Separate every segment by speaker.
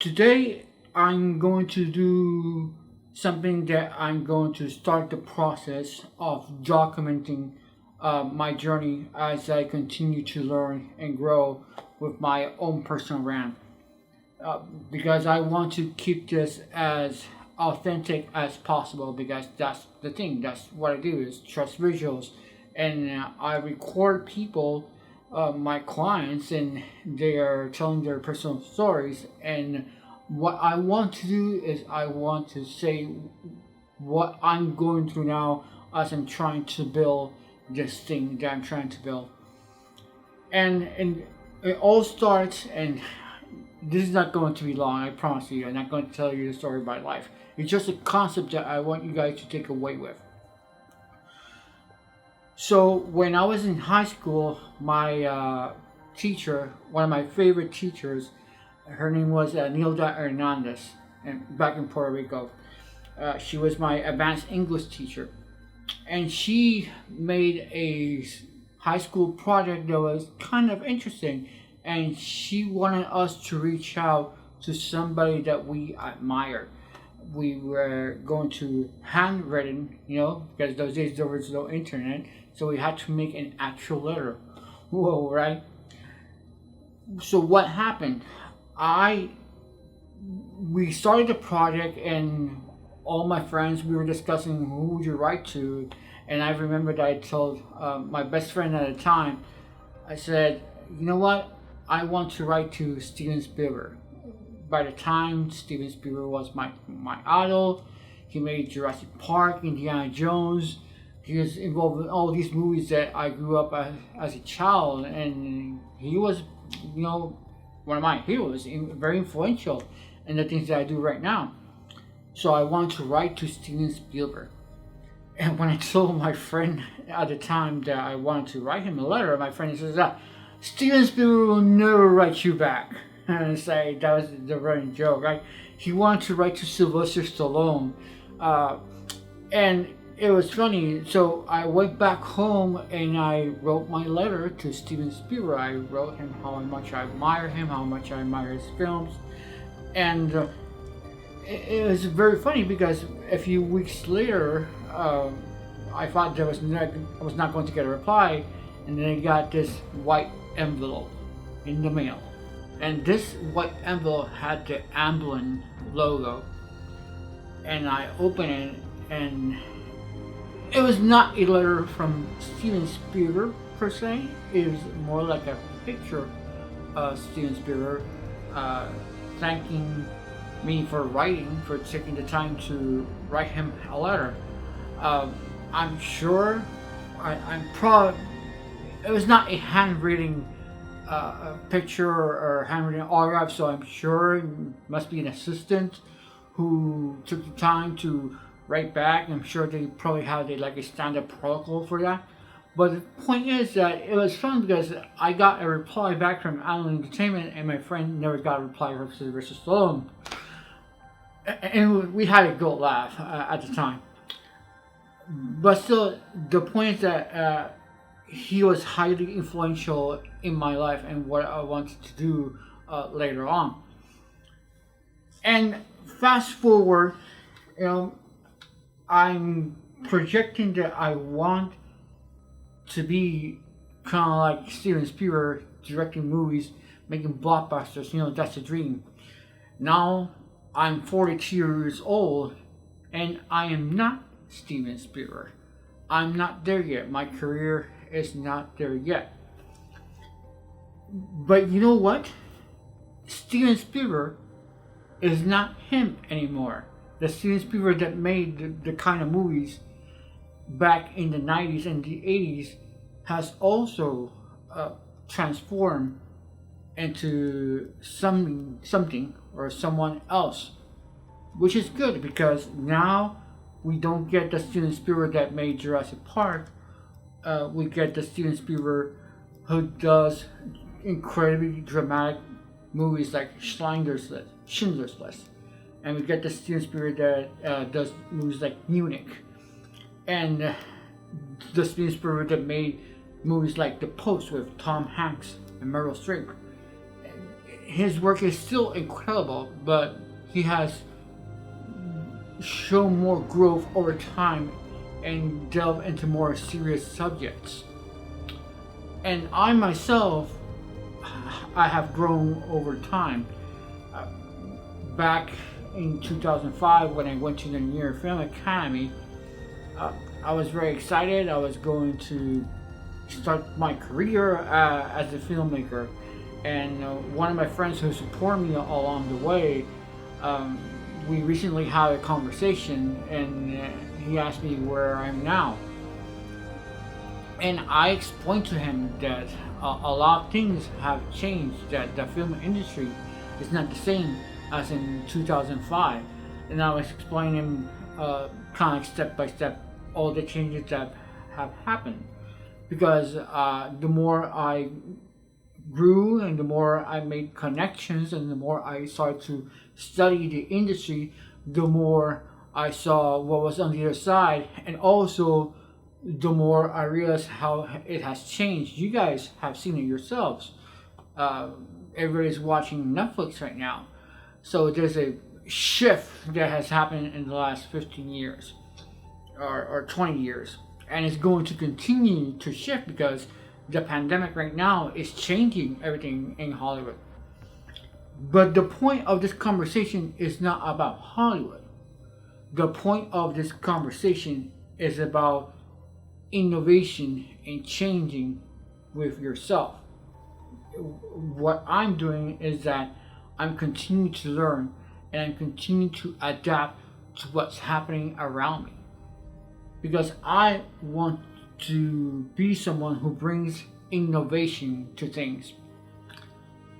Speaker 1: Today, I'm going to do something that I'm going to start the process of documenting my journey as I continue to learn and grow with my own personal brand. Uh, because I want to keep this as authentic as possible because that's the thing. That's what I do is trust visuals. And I record people, my clients, and they are telling their personal stories. And what I want to do is I want to say what I'm going through now as I'm trying to build this thing that I'm trying to build. And it all starts, and this is not going to be long, I promise you. I'm not going to tell you the story of my life. It's just a concept that I want you guys to take away with. So when I was in high school, my teacher, one of my favorite teachers, her name was Nilda Hernandez, and back in Puerto Rico. She was my advanced English teacher, and she made a high school project that was kind of interesting, and she wanted us to reach out to somebody that we admired. We were going to handwritten, because those days there was no internet, so we had to make an actual letter. Whoa, right? So what happened? I we started the project, and all my friends, we were discussing who would you write to, and I remember that I told my best friend at the time, I said, you know what, I want to write to Steven Spielberg. By the time, Steven Spielberg was my idol. He made Jurassic Park, Indiana Jones. He was involved in all these movies that I grew up as a child, and he was, one of my heroes, very influential in the things that I do right now. So I wanted to write to Steven Spielberg. And when I told my friend at the time that I wanted to write him a letter, my friend says, Steven Spielberg will never write you back. And it's like, that was the running joke, right? He wanted to write to Sylvester Stallone. And it was funny. So I went back home and I wrote my letter to Steven Spielberg. I wrote him how much I admire him, how much I admire his films. And it was very funny because a few weeks later, I thought I was not going to get a reply, and then I got this white envelope in the mail, and this white envelope had the Amblin logo, and I opened it, and it was not a letter from Steven Spielberg per se. It was more like a picture of Steven Spielberg thanking me for taking the time to write him a letter. I'm sure, I'm proud. It was not a handwritten picture or handwritten autograph, so I'm sure it must be an assistant who took the time to write back. I'm sure they probably had a standard protocol for that. But the point is that it was fun because I got a reply back from Allen Entertainment, and my friend never got a reply from Sylvester Stallone. And we had a good laugh at the time. But still, the point is that he was highly influential in my life and what I wanted to do later on. And fast forward, I'm projecting that I want to be kind of like Steven Spielberg, directing movies, making blockbusters. That's a dream. Now I'm 42 years old, and I am not Steven Spielberg. I'm not there yet. My career is not there yet. But you know what? Steven Spielberg is not him anymore. The Steven Spielberg that made the kind of movies back in the 90s and the 80s has also transformed into something or someone else, which is good because now we don't get the Steven Spielberg that made Jurassic Park. We get the Steven Spielberg who does incredibly dramatic movies like Schindler's List, and we get the Steven Spielberg that does movies like Munich, and the Steven Spielberg that made movies like The Post with Tom Hanks and Meryl Streep. his work is still incredible, but he has shown more growth over time and delve into more serious subjects. And I myself, I have grown over time. Uh, Back in 2005, when I went to the New York Film Academy, I was very excited. I was going to start my career as a filmmaker, and one of my friends who supported me along the way, we recently had a conversation, and he asked me where I am now. And I explained to him that a lot of things have changed, that the film industry is not the same as in 2005. And I was explaining him kind of step by step all the changes that have happened. Because the more I grew and the more I made connections and the more I started to study the industry, the more I saw what was on the other side, and also the more I realized how it has changed. You guys have seen it yourselves. Everybody's watching Netflix right now. So there's a shift that has happened in the last 15 years or 20 years. And it's going to continue to shift because the pandemic right now is changing everything in Hollywood. But the point of this conversation is not about Hollywood. The point of this conversation is about innovation and changing with yourself. What I'm doing is that I'm continuing to learn and I'm continuing to adapt to what's happening around me. Because I want to be someone who brings innovation to things.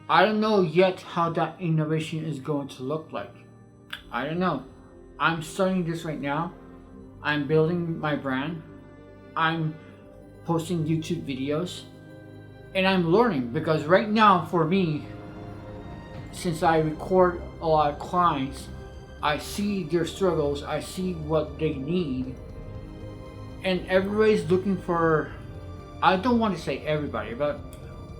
Speaker 1: I don't know yet how that innovation is going to look like. I don't know. I'm studying this right now. I'm building my brand. I'm posting YouTube videos. And I'm learning, because right now for me, since I record a lot of clients, I see their struggles, I see what they need. And everybody's looking for, I don't want to say everybody, but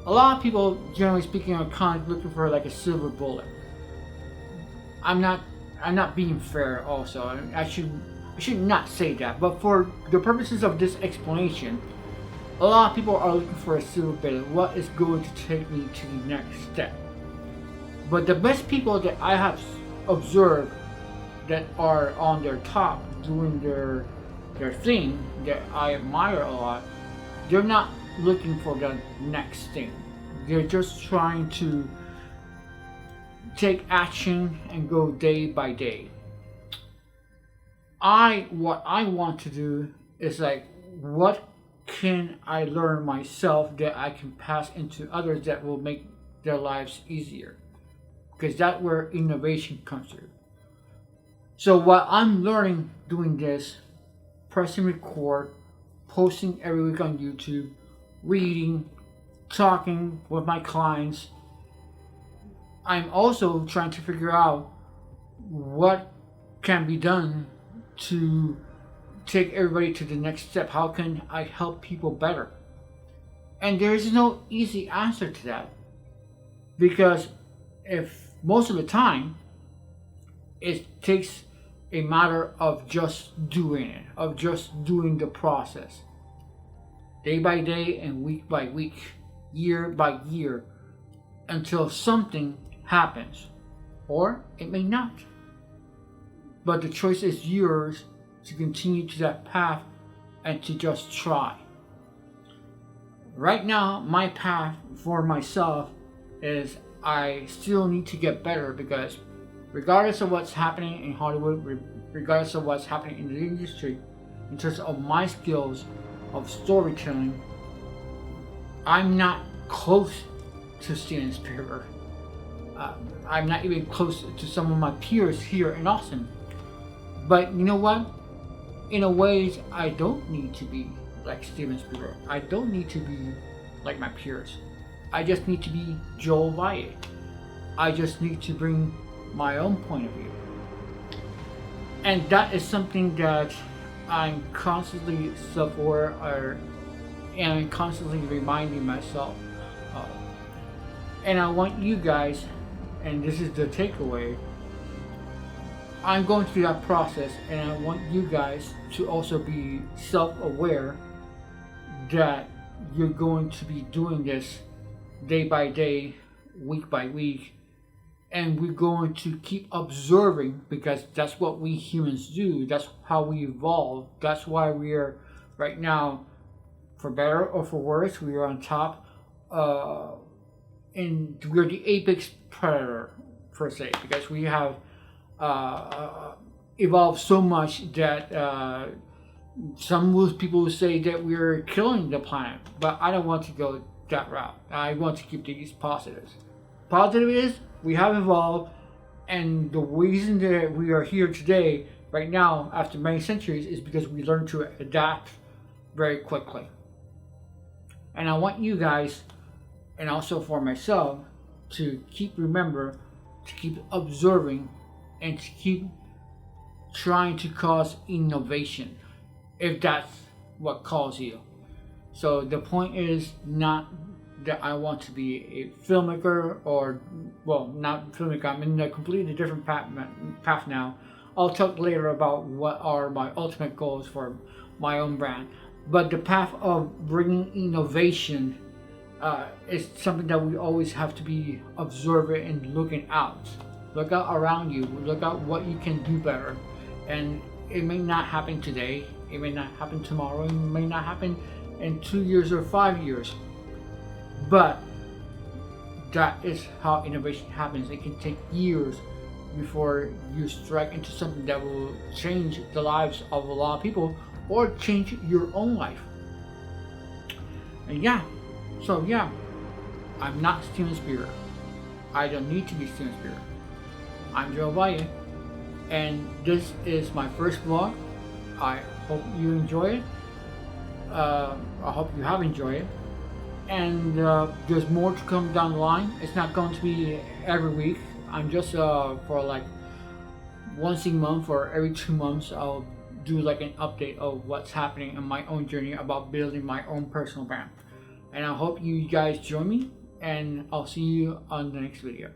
Speaker 1: a lot of people, generally speaking, are kind of looking for like a silver bullet. I'm not being fair also. I should not say that. But for the purposes of this explanation, a lot of people are looking for a silver bullet. What is going to take me to the next step? But the best people that I have observed that are on their top doing their thing that I admire a lot, they're not looking for the next thing. They're just trying to take action and go day by day. What I want to do is like, what can I learn myself that I can pass into others that will make their lives easier? Because that's where innovation comes through. So what I'm learning doing this, pressing record, posting every week on YouTube, reading, talking with my clients, I'm also trying to figure out what can be done to take everybody to the next step. How can I help people better? And there is no easy answer to that, because if most of the time it takes a matter of just doing it, of just doing the process, day by day and week by week, year by year, until something happens, or it may not. But the choice is yours to continue to that path and to just try. Right now, my path for myself is I still need to get better, because regardless of what's happening in Hollywood, regardless of what's happening in the industry, in terms of my skills of storytelling, I'm not close to Steven Spielberg. I'm not even close to some of my peers here in Austin. But you know what? In a ways, I don't need to be like Steven Spielberg. I don't need to be like my peers. I just need to be Joel Valle. I just need to bring my own point of view. And that is something that I'm constantly self-aware and I'm constantly reminding myself of. And I want you guys and this is the takeaway. I'm going through that process, and I want you guys to also be self-aware that you're going to be doing this day by day, week by week, and we're going to keep observing, because that's what we humans do. That's how we evolve. That's why we are right now, for better or for worse, we are on top, and we're the apex predator per se, because we have evolved so much that some people will say that we're killing the planet, but I don't want to go that route. I want to keep these positives. Positive is we have evolved, and the reason that we are here today, right now, after many centuries, is because we learned to adapt very quickly. And I want you guys, and also for myself, to keep observing, and to keep trying to cause innovation, if that's what calls you. So the point is not that I want to be a filmmaker, or, well, not filmmaker. I'm in a completely different path now. I'll talk later about what are my ultimate goals for my own brand. But the path of bringing innovation is something that we always have to be observant and looking out. Look out around you. Look out what you can do better. And it may not happen today. It may not happen tomorrow. It may not happen in 2 years or 5 years. But that is how innovation happens. It can take years before you strike into something that will change the lives of a lot of people, or change your own life. And I'm not Steven Spielberg. I don't need to be Steven Spielberg. I'm Joe Valle, and this is my first vlog. I hope you enjoy it. I hope you have enjoyed it. And there's more to come down the line. It's not going to be every week. I'm just for like once a month or every 2 months, I'll do like an update of what's happening in my own journey about building my own personal brand. And I hope you guys join me, and I'll see you on the next video.